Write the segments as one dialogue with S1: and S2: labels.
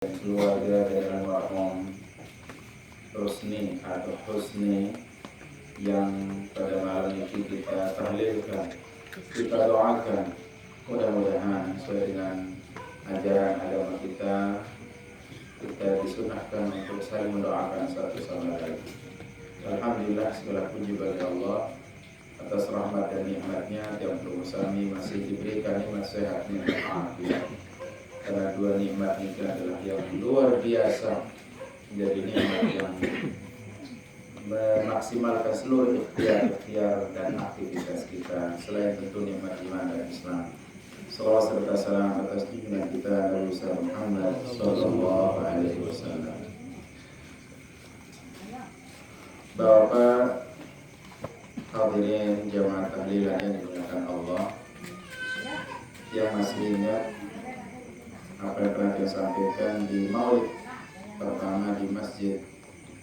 S1: keluarga dari almarhum Rusni atau Husni yang pada malam ini kita tahlilkan, kita doakan, mudah-mudahan sesuai dengan ajaran agama kita disunahkan untuk saling mendoakan satu sama lain. Alhamdulillah, segala puji bagi Allah atas rahmat dan nikmatnya yang kami masih diberikan nikmat sehat, nikmat afiat. Karena dua nikmat ini adalah yang luar biasa, menjadi nikmat yang memaksimalkan seluruh ikhtiar dan aktivitas kita. Selain tentu nikmat iman dan Islam. Salawat serta salam atas junjungan kita Nabi Muhammad Sallallahu Alaihi Wasallam. Bapak hadirin jamaah tahlilan yang dimuliakan Allah, yang masih ingat apa yang pernah saya sampaikan di maulid pertama di Masjid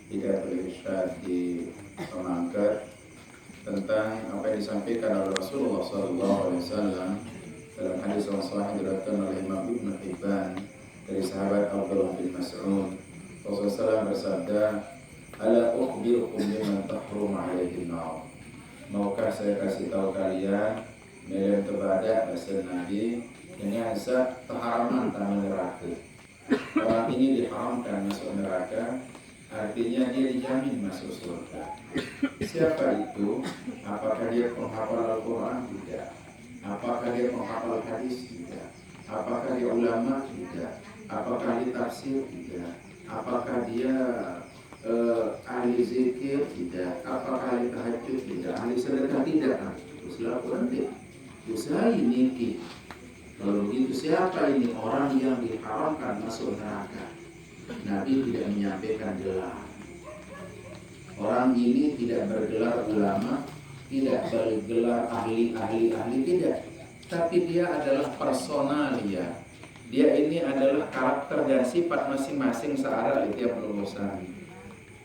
S1: Hidayatul Irsyad di Pemangkar tentang apa yang disampaikan oleh Rasulullah SAW dalam hadis yang sahih diriwayatkan oleh Imam Ibnu Hibban dari sahabat Abdullah bin Mas'ud. Rasulullah SAW bersabda, "Ala ukhbirukum biman tahrum alaihi an-nar." Maukah saya kasih tahu kalian melalui kepada bahasa Nabi dengan zat keharaman tanah neraka. Orang ini diharamkan masuk neraka, artinya dia dijamin masuk surga. Siapa itu? Apakah dia penghafal Al-Quran? Tidak. Apakah dia penghafal hadis? Tidak. Apakah dia ulama? Tidak. Apakah dia tafsir? Tidak. Apakah dia ahli zikir? Tidak. Apakah ahli tahajud? Tidak. Ahli sedekah? Tidak. Usaha nanti. Usaha ini. Kalau begitu siapa ini orang yang diharamkan masuk neraka? Nabi tidak menyampaikan gelar. Orang ini tidak bergelar ulama, tidak bergelar ahli, tidak. Tapi dia adalah personalia. Dia ini adalah karakter dan sifat masing-masing searah itu yang perumusan.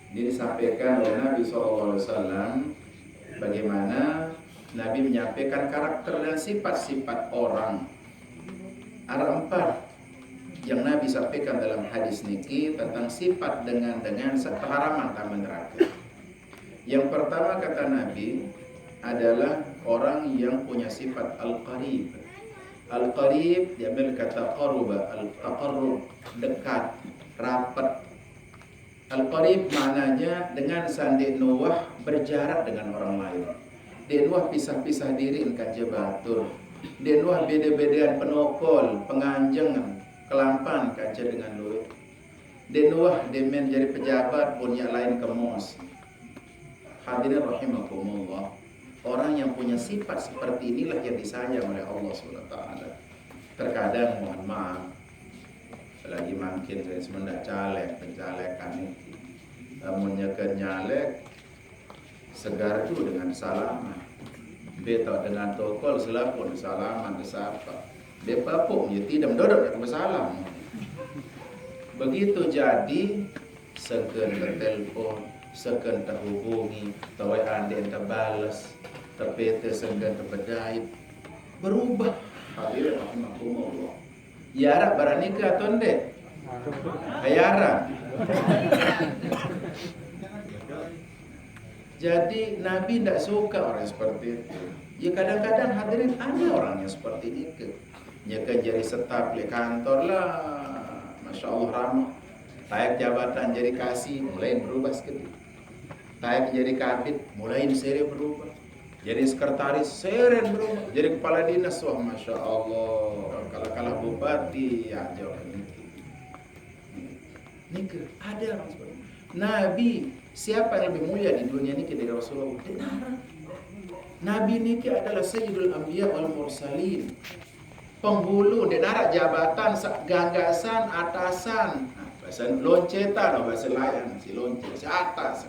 S1: Ini disampaikan oleh Nabi SAW bagaimana Nabi menyampaikan karakter dan sifat-sifat orang. Ada 4 yang Nabi sampaikan dalam hadis niki tentang sifat dengan keharaman taman neraka. Yang pertama kata Nabi adalah orang yang punya sifat al-qarib. Al-qarib diambil kata qaruba, al-taqarrub, dekat, rapat. Al-qarib maknanya dengan sandi nuwah berjarak dengan orang lain. Di nuwah pisah-pisah diri kan jebatur. Dia luah beda-bedaan penokol, penganjeng, kelampan kaca dengan duit. Dia luah demen jadi pejabat punya lain kemos. Hadirin rahimakumullah, orang yang punya sifat seperti inilah yang disayang oleh Allah SWT. Terkadang mohon maaf, lagi makin saya semendak pencalekan ini. Namun nyalek segar itu dengan salaman. Betul dengan tokol selapun salaman kesapa. Dia papuk dia tidak mendodok dia bersalam. Begitu jadi segen bertelpon, segen terhubungi, tawai ande terbalas, terpete segen terbedait, berubah. Hadirin rahimakumullah. Yara baranika atau ndek? Hayara. Jadi Nabi tidak suka orang seperti itu. Ya kadang-kadang hadirin ada orang yang seperti itu. Ya kan jadi staf di kantor lah, masya Allah ramah. Tayak jabatan jadi kasih, mulai berubah sedikit. Tayak jadi kabit, mulai seri berubah. Jadi sekretaris, seren berubah. Jadi kepala dinas, wah masya Allah. Kalah bupati, ya jauh ini. Nih ada orang seperti itu. Nabi, siapa yang lebih mulia di dunia ini dari Rasulullah? Benar. Nabi niki adalah Sayyidul Anbiya wal Mursalin. Penghulu, denara jabatan, gagasan, atasan. Bahasa loncetan, bahasa layan, si lonce, si atas.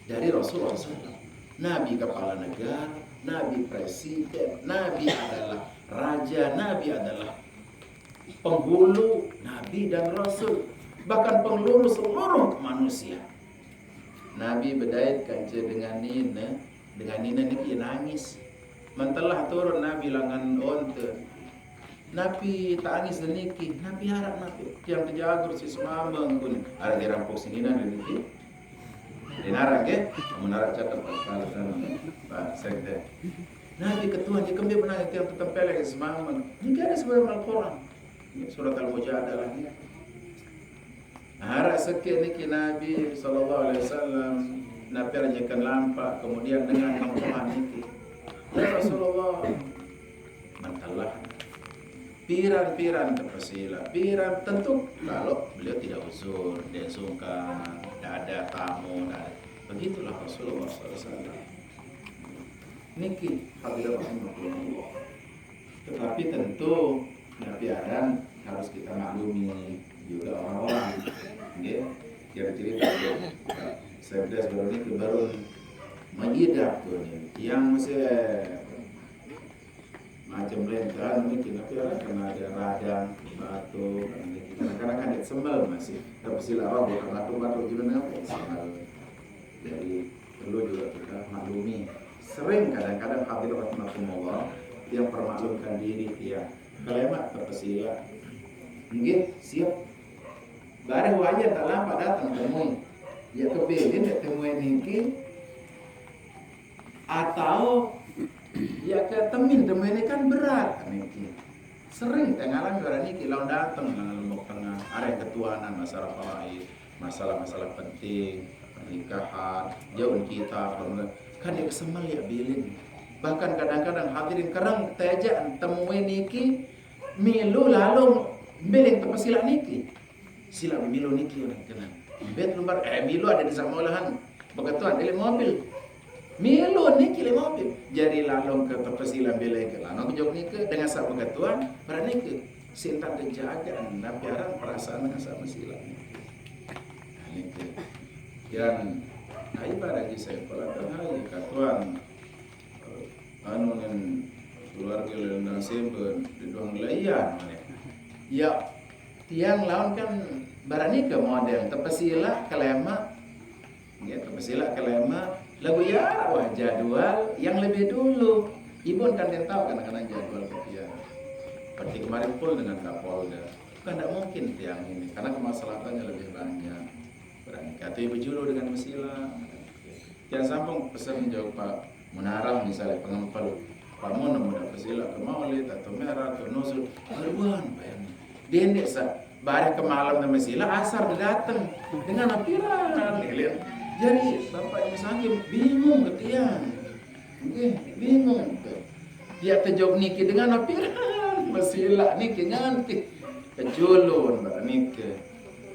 S1: Dari Rasulullah SAW. Nabi kepala negara, Nabi presiden, Nabi adalah raja, Nabi adalah penghulu, Nabi dan Rasul. Bahkan penghulu seluruh manusia. Nabi bedait kaca dengan Nina niki nangis. Mentelah turun Nabi langan onte. Napi tangis dan niki, napi harap napi tiang terjagur si semameng kun ada dirampok singinan dan niki. Dinarang ke, menarang catat kalau Pak Sekda. Nabi ketua di kembali menang tiang tetempel lagi semameng. Niki ada sebuah Al-Quran. Surat Al-Mujadah lagi. Harap sekian niki Nabi SAW Nabi ranyakan lampak kemudian dengan Al-Quran niki. Ya Rasulullah, mantalah piran-piran terpesila, piran tentu kalau beliau tidak uzur, dia sungkan, tidak ada tamu, tidak ada. Begitulah Rasulullah SAW. Niki hadirin rahimahullah. Tetapi tentu Nabi Adam harus kita maklumi juga orang-orang, ya. Yang cerita saya baru ini baru mengidap tuh yang masih macam lentan mungkin tapi karena ada radang batuk kadang-kadang kan dia sembel masih tapi silawa bukan batuk-batuk juga apa sembel. Jadi perlu juga kita maklumi sering kadang-kadang hadir rahmatullah yang permaklumkan diri dia kelemat terpesila mungkin siap bareng wajah tak lampak datang temui ya kepilih dia temui niki atau ya ketemin ini kan berat niki. Sering tengalan gara niki lawan datang dengan lombok tengah area ketuanan masalah lain, masalah-masalah penting, pernikahan, jauh kita kan dia kesemal ya bilin. Bahkan kadang-kadang hadirin kerang tajaan temui niki milu lalu beleng tepasila niki. Sila milu niki orang kenal. Bet lumbar milu ada di sama olahan. Beketuan dari mobil. Milo ni kile mobil jadi lalong ke tepesilan belai ke lanong jog ni ke dengan sama ketuan para ni ke sinta terjaga nabi arang perasaan dengan sama sila ni ke yang ai barang saya pelatan hai ketuan anu nen keluarga lendang semben di doang layan ya tiang lawan kan barani ke model tepesila kelema ya tepesila kelema lagu ya wah jadwal yang lebih dulu ibu kan dia tahu kadang-kadang jadwal dia seperti kemarin pun dengan Kapolda kan tidak mungkin tiang ini karena kemaslahatannya lebih banyak berani kata ibu julu dengan mesila yang sambung pesan jauh Pak Munarang misalnya pengempel Pak Mun mudah pesila ke Maulid atau merah atau nusul haruan bayangin dia ini bareng ke malam dan mesila asar datang dengan apiran lihat. Jadi bapak yang sakit bingung ketian, bingung. Dia terjawab niki dengan apa? Masih niki nganti kejulun niki.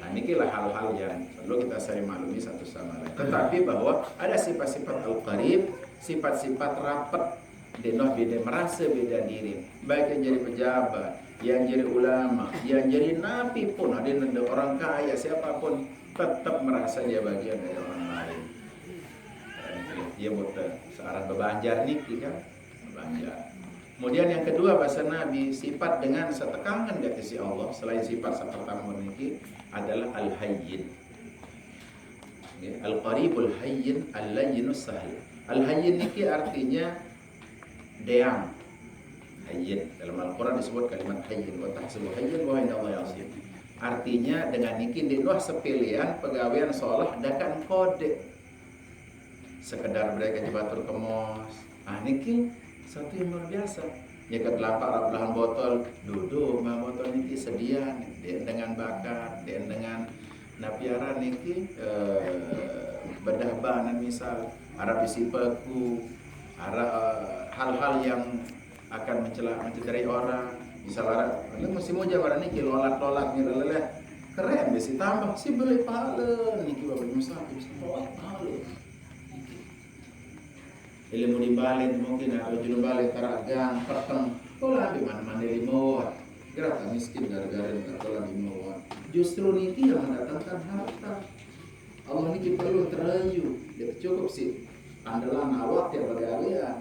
S1: Nah niki lah hal-hal yang perlu kita sering maklumi satu sama lain. Tetapi bahwa ada sifat-sifat al-qarib, sifat-sifat rapat, denoh beda merasa beda diri. Baik yang jadi pejabat, yang jadi ulama, yang jadi nabi pun ada orang kaya siapapun tetap merasa dia bagian dari orang lain. Dia buat searah bebanjar niki kan, bebanjar. Kemudian yang kedua bahasa Nabi sifat dengan setekangan dari si Allah selain sifat pertama niki adalah al-hayyin. Al-qaribul hayyin al-layyinus sahil. Al-hayyin niki artinya deang. Hayyin dalam Al-Quran disebut kalimat hayyin wa tahsibu hayyin wa inna Allah yasir. Artinya dengan niki diluah sepilihan pegawaian seolah dakan kode sekedar mereka jebatur kemos. Niki satu yang luar biasa. Jika terlampar belahan botol duduk mah botol niki sedian dengan bakat dengan napiara niki bedah banan misal arah bisi peku arah hal-hal yang akan mencederai orang. Misalnya, lu mesti mau jawaran niki lolat-lolat ni leleh keren besi tambah si beli pahala niki bapak musafir bawa pahala. Ilmu di balik mungkin atau juru balik taragang peteng, kau lah di mana-mana lima gerak miskin gara-gara kau lah lima justru niki yang mendatangkan harta. Allah niki perlu terayu, dia cukup sih andalan awak yang bergalian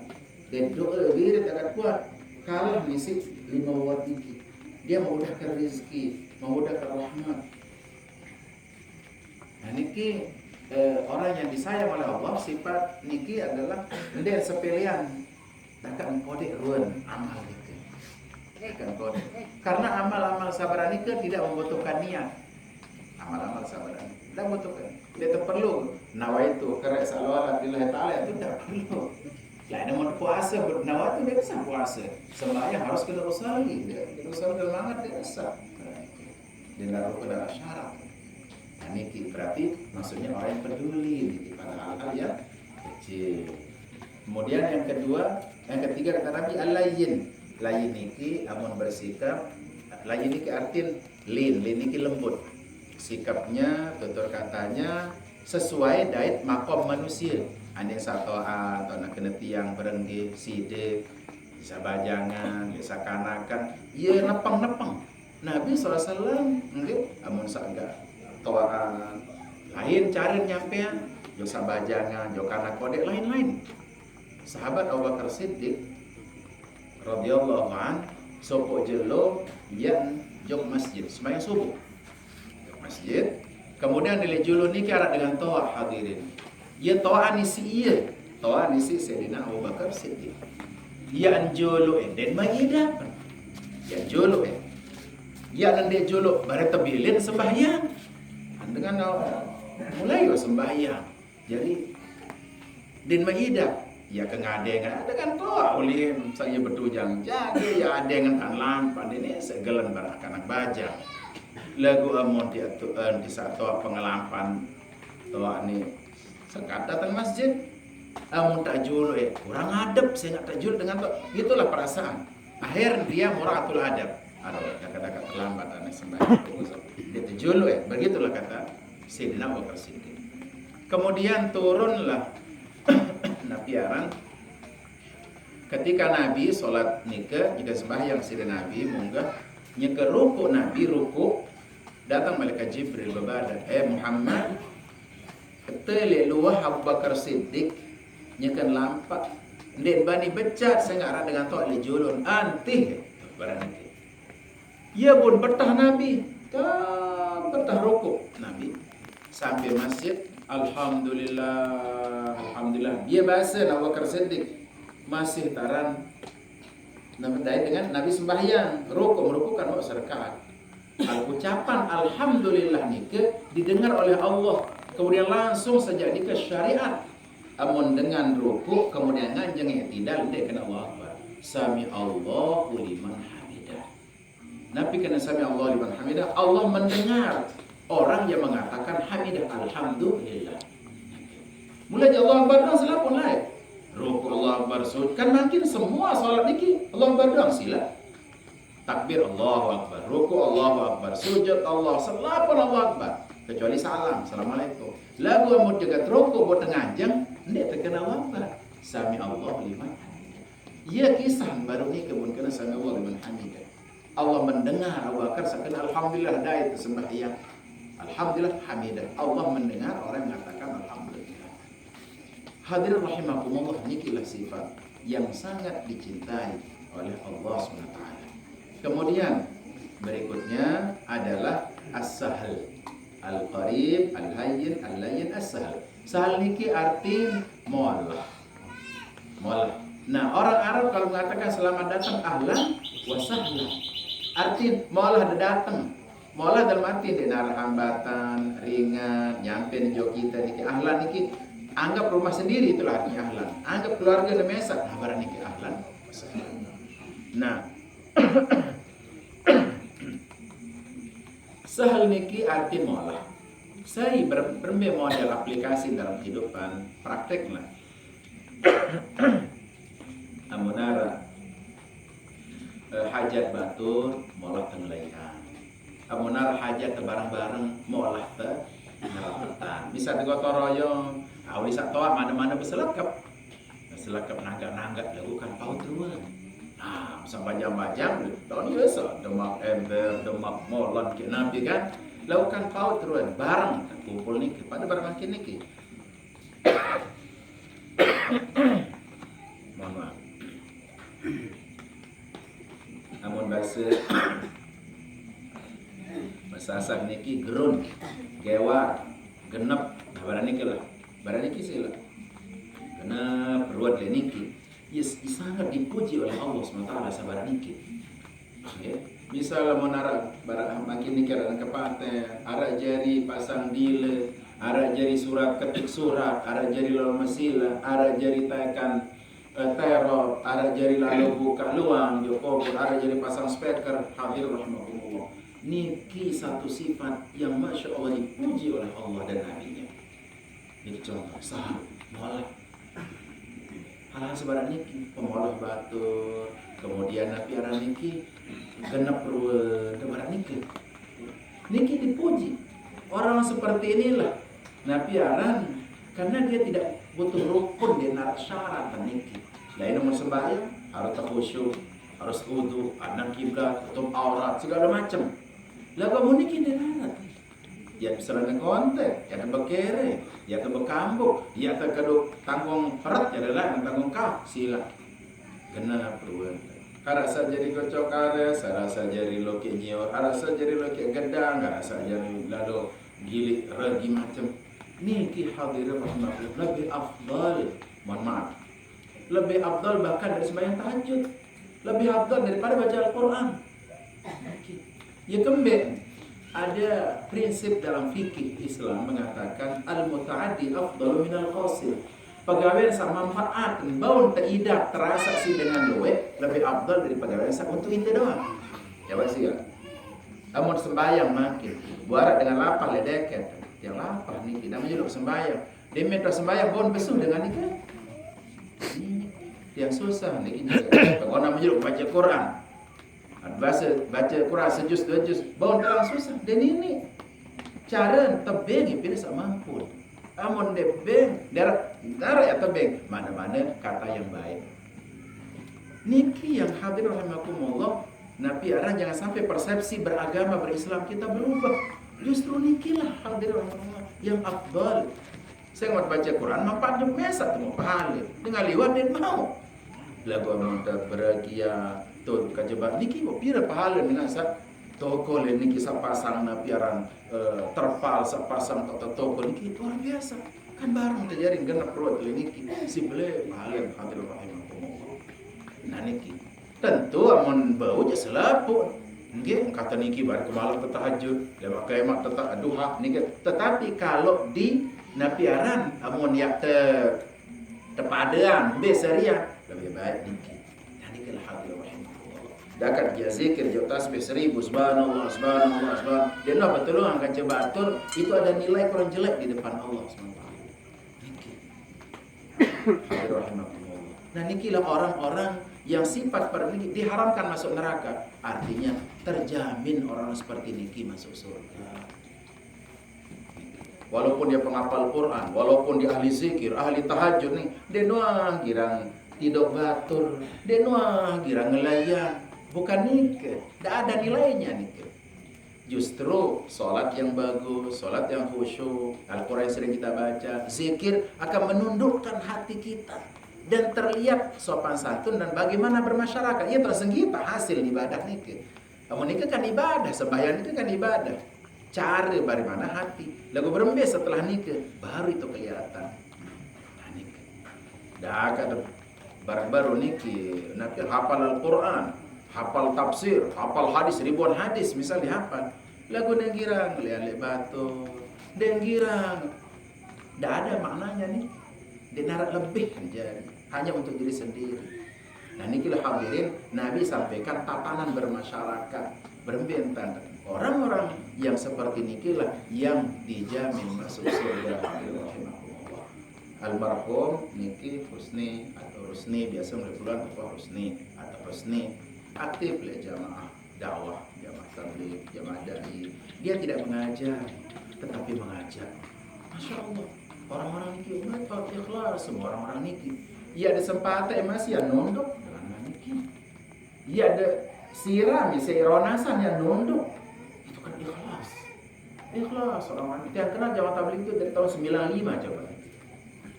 S1: dan doa wirid agak kuat. Kalau misi 5 watt niki, dia memudahkan rezeki, memudahkan rahmat. Nah niki orang yang disayang oleh Allah sifat niki adalah ndek sepelian, takkan kode ruan amal niki.
S2: Karena amal-amal sabaran itu tidak membutuhkan niat. Amal-amal sabaran tidak membutuhkan. Dia perlu nawaitu kerek salawat lillahi ta'ala itu tidak perlu. Lain mau puasa bernawat itu dia bisa puasa. Sembahyang harus kena usali. Dia usali dalam mangat dia bisa. Dia naruh pada syarat. Nah, ini berarti maksudnya orang yang peduli pada hal-hal yang kecil. Kemudian yang ketiga kata Nabi al-layyin. Layyin niki amun bersikap, layyin niki artin lin niki lembut. Sikapnya, tutur katanya sesuai dait makom manusia. Andai satoa atau nak kena tiang berenggi sidik, bisa bajangan, bisa kanakan, ia nepeng. Nabi SAW nggih amun saga toaan lain cari nyampean, jo sabajangan, jo kana kode lain-lain. Sahabat Abu Bakar Siddiq radhiyallahu an sopo jelo yang jog masjid sembahyang subuh. Masjid. Kemudian nilai julu ni kira dengan toa hadirin. Ia toa nisi Sayyidina Abu Bakar Siddiq. Ia anjulu den mangida. Ya julu ia nande julu bare tabilin sembahyang. Dengan mulai sembahyang. Jadi den mangida ya kengadengan dengan toa ulim saya bertujang jadi ya adengan anlang pandene segelen barakanak baja lagu amun di saat toa pengelampan toa ni sekat datang masjid amun tak julu kurang adab saya nggak tajul dengan toa itulah perasaan akhir dia muratul adab kata-kata terlambat aneh sembahyang dia tajul begitulah kata Sayyidina Abu Bakar Siddiq. Kemudian turunlah Nabi arang ketika Nabi sholat nikah jika sembahyang Sayyidina Nabi munggah nyeke ruku Nabi ruku datang malaikat Jibril berbada Muhammad ketele luah Abu Bakar Siddiq nyekan lampak ndek bani becat saya ngarah dengan tok le julun antih barang itu ia pun betah Nabi betah ruku Nabi sampai masjid Alhamdulillah dia bahasa Abu Bakar Siddiq masih taran namedai dengan Nabi sembahyang ruku kan mau serkat ucapan Alhamdulillah nike didengar oleh Allah kemudian langsung saja ke syariat amun dengan ruku kemudian nganjeng i'tidal dia kena Allah Akbar sami Allahu liman hamidah Nabi kena sami Allah liman hamidah Allah mendengar orang yang mengatakan hamidah alhamdulillah. Mulai Allah Akbar dan selapun lain. Ruku Allah Akbar sujud kan makin semua salat niki Allah Akbar doang sila. Takbir Allahu Akbar, ruku Allahu Akbar, sujud Allah, selapun Allah Akbar. Kecuali salam, assalamualaikum. Lagu amut jagat ruku buat ngajeng, ndek terkena Allah Akbar. Sami Allah liman hamidah. Ia kisah baru ni kebun kena sami Allah liman hamidah. Allah mendengar Abu Bakar sakena alhamdulillah dah itu sembahyang. Alhamdulillah hamidah. Allah mendengar orang yang mengatakan alhamdulillah. Hadirin rahimakumullah, nikilah sifat yang sangat dicintai oleh Allah SWT. Kemudian berikutnya adalah as-sahl. Al-qarib, al-hayyin, al-layyin, as-sahl. Sahal niki arti muallah. Nah, orang Arab kalau mengatakan selamat datang ahlan wa sahlan. Arti muallah datang. Maulah dalam arti dia hambatan, ringan, nyampe di jauh kita niki ahlan niki anggap rumah sendiri itulah artinya ahlan. Anggap keluarga demesak, barang niki ahlan. Nah, sahal niki arti maulah. Saya berbagai model aplikasi dalam kehidupan praktek lah. Amunara hajat batur maulah tengelaikan. Amunar hajat barang-barang molah te narapetan bisa digotong royong awli satoa mana-mana berselekap nanggak lakukan paut ruang nah sampai bajang tahun biasa demak ember demak molon ke nabi kan lakukan paut ruang barang kumpul niki pada barang makin niki mohon maaf amun bahasa Masasak niki gerun, gewar, genep, barang niki lah, barang niki sila, genep, beruat le niki, yes sangat dipuji oleh Allah SWT sabar niki. Okay. Misal mau narak barang makin dikira kepate, arak jari pasang dile, arak jari surat ketik surat, arak jari lalu mesila, arak jari tekan teror, arak jari lalu buka luang, Jokowi, arak jari pasang speaker, hadir rahmatullah. Niki satu sifat yang masya Allah dipuji oleh Allah dan Nabi-Nya. Ini contoh sah, molah. Hal-hal sebarang niki, pemolah batur, kemudian Nabi arah niki genep kebarang niki. Niki dipuji. Orang seperti inilah Nabi arah karena dia tidak butuh rukun, dia narak syarat niki. Lain nomor sembahyang harus khusyuk, harus wudu, adnan kiblat, tutup aurat, segala macam. Lah kamu niki dia narak. Ya bisa dengan kontek, ya ada bekere, ya ada bekambuk, ya ada kaduk tanggung perat, ya ada tanggung kau, sila. Kena perluan. Karasa jadi kocok kare, sarasa jadi loki nyior, arasa jadi loki gedang, karasa jadi lalu gilik regi macam. Niki hadirin rahmatullah lebih afdal, mohon maaf, lebih afdal bahkan dari sembahyang tahajud, lebih afdal daripada baca Al-Quran. Ya kembali. Ada prinsip dalam fikih Islam mengatakan al-muta'addi afdalu minal qasid. Pegawai yang sama manfaat baun tidak terasa sih dengan luwe lebih afdal dari pegawai yang untuk itu doang. Ya pasti ya. Amun sembahyang makin buarak dengan lapar ledeket. Yang lapar nih tidak menjeluk sembahyang. Dia minta sembahyang baun besuh dengan itu. Yang susah nih ini. Kalau nak menjeluk baca Quran. Baca Quran sejus dua juz bau dalam susah dan ini cara tebeng pilih sama mampu amun debeng darah ya tebeng mana-mana kata yang baik niki yang hadir rahimakumullah Nabi arah jangan sampai persepsi beragama berislam kita berubah justru niki lah hadir rahimakumullah yang afdal saya mau baca Quran manfaatnya biasa temu pahala dengan liwat dan mau lagu amunta beragia tuh kajebat niki kok pira pahala dengan sa toko le niki sa pasang na piaran terpal sa pasang toko niki luar biasa kan barang terjadi genap perut le niki si bele pahala hadir rahimakumullah nah niki tentu amun bau je selapu nggih kata niki bar kemalam tahajud le pakai mak tetap duha niki tetapi kalau di napiaran amun yak tepadean besarian lebih baik niki. Tadi kalau hadir rahimahullah. Dakat dia zikir jauh tasbih 1000 subhanallah subhanallah subhanallah. Dia nak betul angkat jebatur itu ada nilai kurang jelek di depan Allah SWT. Niki. Hadir rahimahullah. Nah nikilah orang-orang yang sifat pada niki diharamkan masuk neraka. Artinya terjamin orang seperti niki masuk surga. Walaupun dia penghafal Quran, walaupun dia ahli zikir, ahli tahajud nih, dia doang girang tidak batur, dia doang girang ngelayan, bukan nikah, tidak ada nilainya nikah. Justru sholat yang bagus, sholat yang khusyuk, Al-Quran yang sering kita baca, zikir akan menundukkan hati kita dan terlihat sopan santun dan bagaimana bermasyarakat. Ia tersenggita hasil ibadah nikah. Kamu nikah kan ibadah, sembahyang nikah kan ibadah. Cari bagaimana hati. Lagu berembes setelah nikah baru itu kelihatan. Nah, nikah. Dah kata baru nikah, nanti hafal Al-Quran, hafal tafsir, hafal hadis ribuan hadis misal dihafal. Lagu nenggirang lihat batu, denggirang. Dah ada maknanya nih. Dia narak lebih jadi hanya untuk diri sendiri. Nah nikilah hadirin Nabi sampaikan tatanan bermasyarakat berbentan. Orang-orang yang seperti nikilah yang dijamin masuk surga. Almarhum niki Husni atau Rusni biasa mulai bulan apa Husni atau Rusni aktif oleh jamaah dakwah, jamaah tabligh, jamaah dai. Dia tidak mengajar tetapi mengajak. Masya Allah orang-orang niki umat ikhlas semua orang-orang niki. Ia ada sempatan masih yang nunduk dengan niki. Ia ada siram, seironasan yang nunduk. Ikhlas orang-orang yang kenal jamaah tabligh itu dari tahun 95 coba.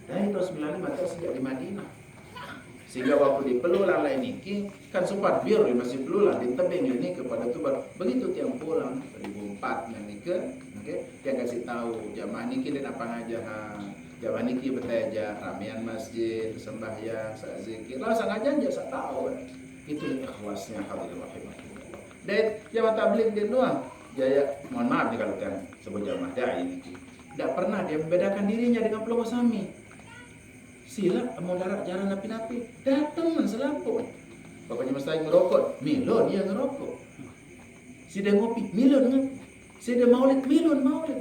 S2: Dari tahun 95 itu sejak di Madinah. Sehingga waktu di Pelulang lain ini kan sempat biar masih Pelulang di tebing ini kepada Tuban. Begitu tiang pulang 2004 yang nikah, okay, dia kasih tahu jamaah niki dan apa ngajahan. Jamaah niki bertaja ramian masjid, sembahyang, zikir. Lah sang aja saya tahu. Itu ikhlasnya hadirin rahimahullah. Dan jamaah tabligh dia doang. Jaya, mohon maaf nih kalau kan sebut jamaah dai ini. Tidak pernah dia membedakan dirinya dengan pelongo sami. Sila mau darat jalan napi-napi, datang man selampau. Bapaknya mesti ngerokok, milo dia ngerokok. Si dia ngopi, milo dengan. Si dia maulid, milo maulid.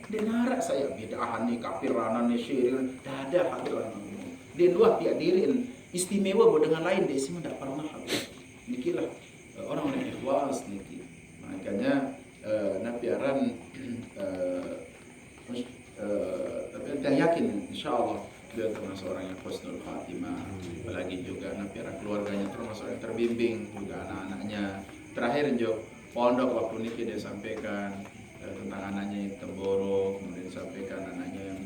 S2: Dia narak saya bidahan nih, kafiranan nih, syirik. Dada hadiran. Dia dua pihak diri istimewa dengan lain dia semua tidak pernah. Nikilah orang-orang ikhlas niki. Makanya napiaran tapi saya yakin insyaallah dia termasuk orang yang husnul khatimah. Apalagi juga napiaran keluarganya termasuk yang terbimbing, juga anak-anaknya. Terakhir juga pondok waktu niki dia sampaikan tentang anaknya yang temboro, kemudian sampaikan anaknya yang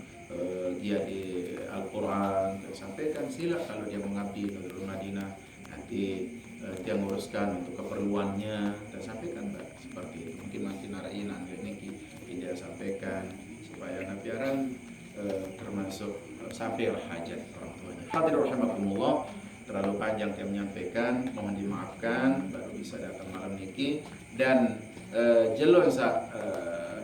S2: giat di Al-Quran. Dia sampaikan sila kalau dia mengabdi di Nurul Madinah nanti dia menguruskan untuk keperluannya. Dan sampaikan seperti itu. Mungkin nanti narainan niki dia sampaikan supaya napiaran termasuk sampailah hajat orang tuanya. Hadirin rahimakumullah, terlalu panjang saya menyampaikan, mohon dimaafkan, baru bisa datang malam niki dan jelon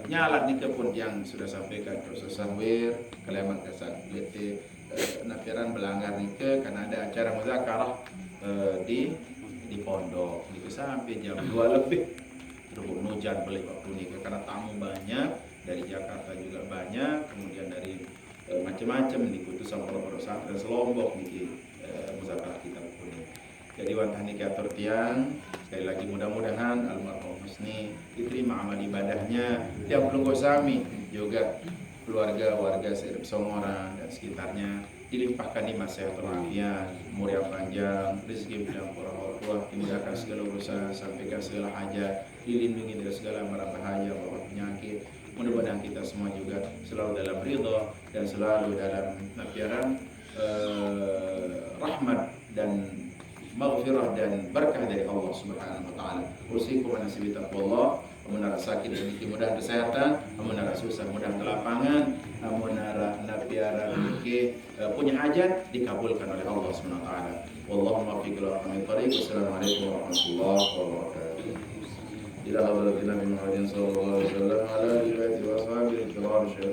S2: nyalat niki pun yang sudah sampaikan Profesor Sanwir kalimat kesan lete napiaran belanggar niki karena ada acara muzakarah di pondok niki sampai jam 2 lebih terus hujan balik waktu niki karena tamu banyak dari Jakarta juga banyak, kemudian dari macam-macam diputus sama pondok pesantren Selombok niki muzakarah kita pun. Jadi wantah niki atur tiang sekali lagi mudah-mudahan almarhum Husni diterima amal ibadahnya tiap pelunggu sami juga keluarga warga Serip Songoran dan sekitarnya dilimpahkan nikmat sehat walafiat, umur yang panjang, rezeki yang berlimpah, dimudahkan segala urusan, sampaikan segala hajat, dilindungi dari segala mara bahaya, wabah penyakit. Mudah-mudahan kita semua juga selalu dalam ridha dan selalu dalam nafiaran rahmat dan maghfirah dan berkah dari Allah Subhanahu wa taala. Usikum wa nasibi taqwallah, amun sakit dan mudah kesehatan, amun susah mudah kelapangan, amun nafiara niki punya hajat dikabulkan oleh Allah Subhanahu wa taala. Wallahu muwaffiq ila aqwamit thariq. Wassalamualaikum warahmatullahi wabarakatuh. Ila hadratin Nabi Muhammad sallallahu alaihi wasallam ala alihi wa sahbihi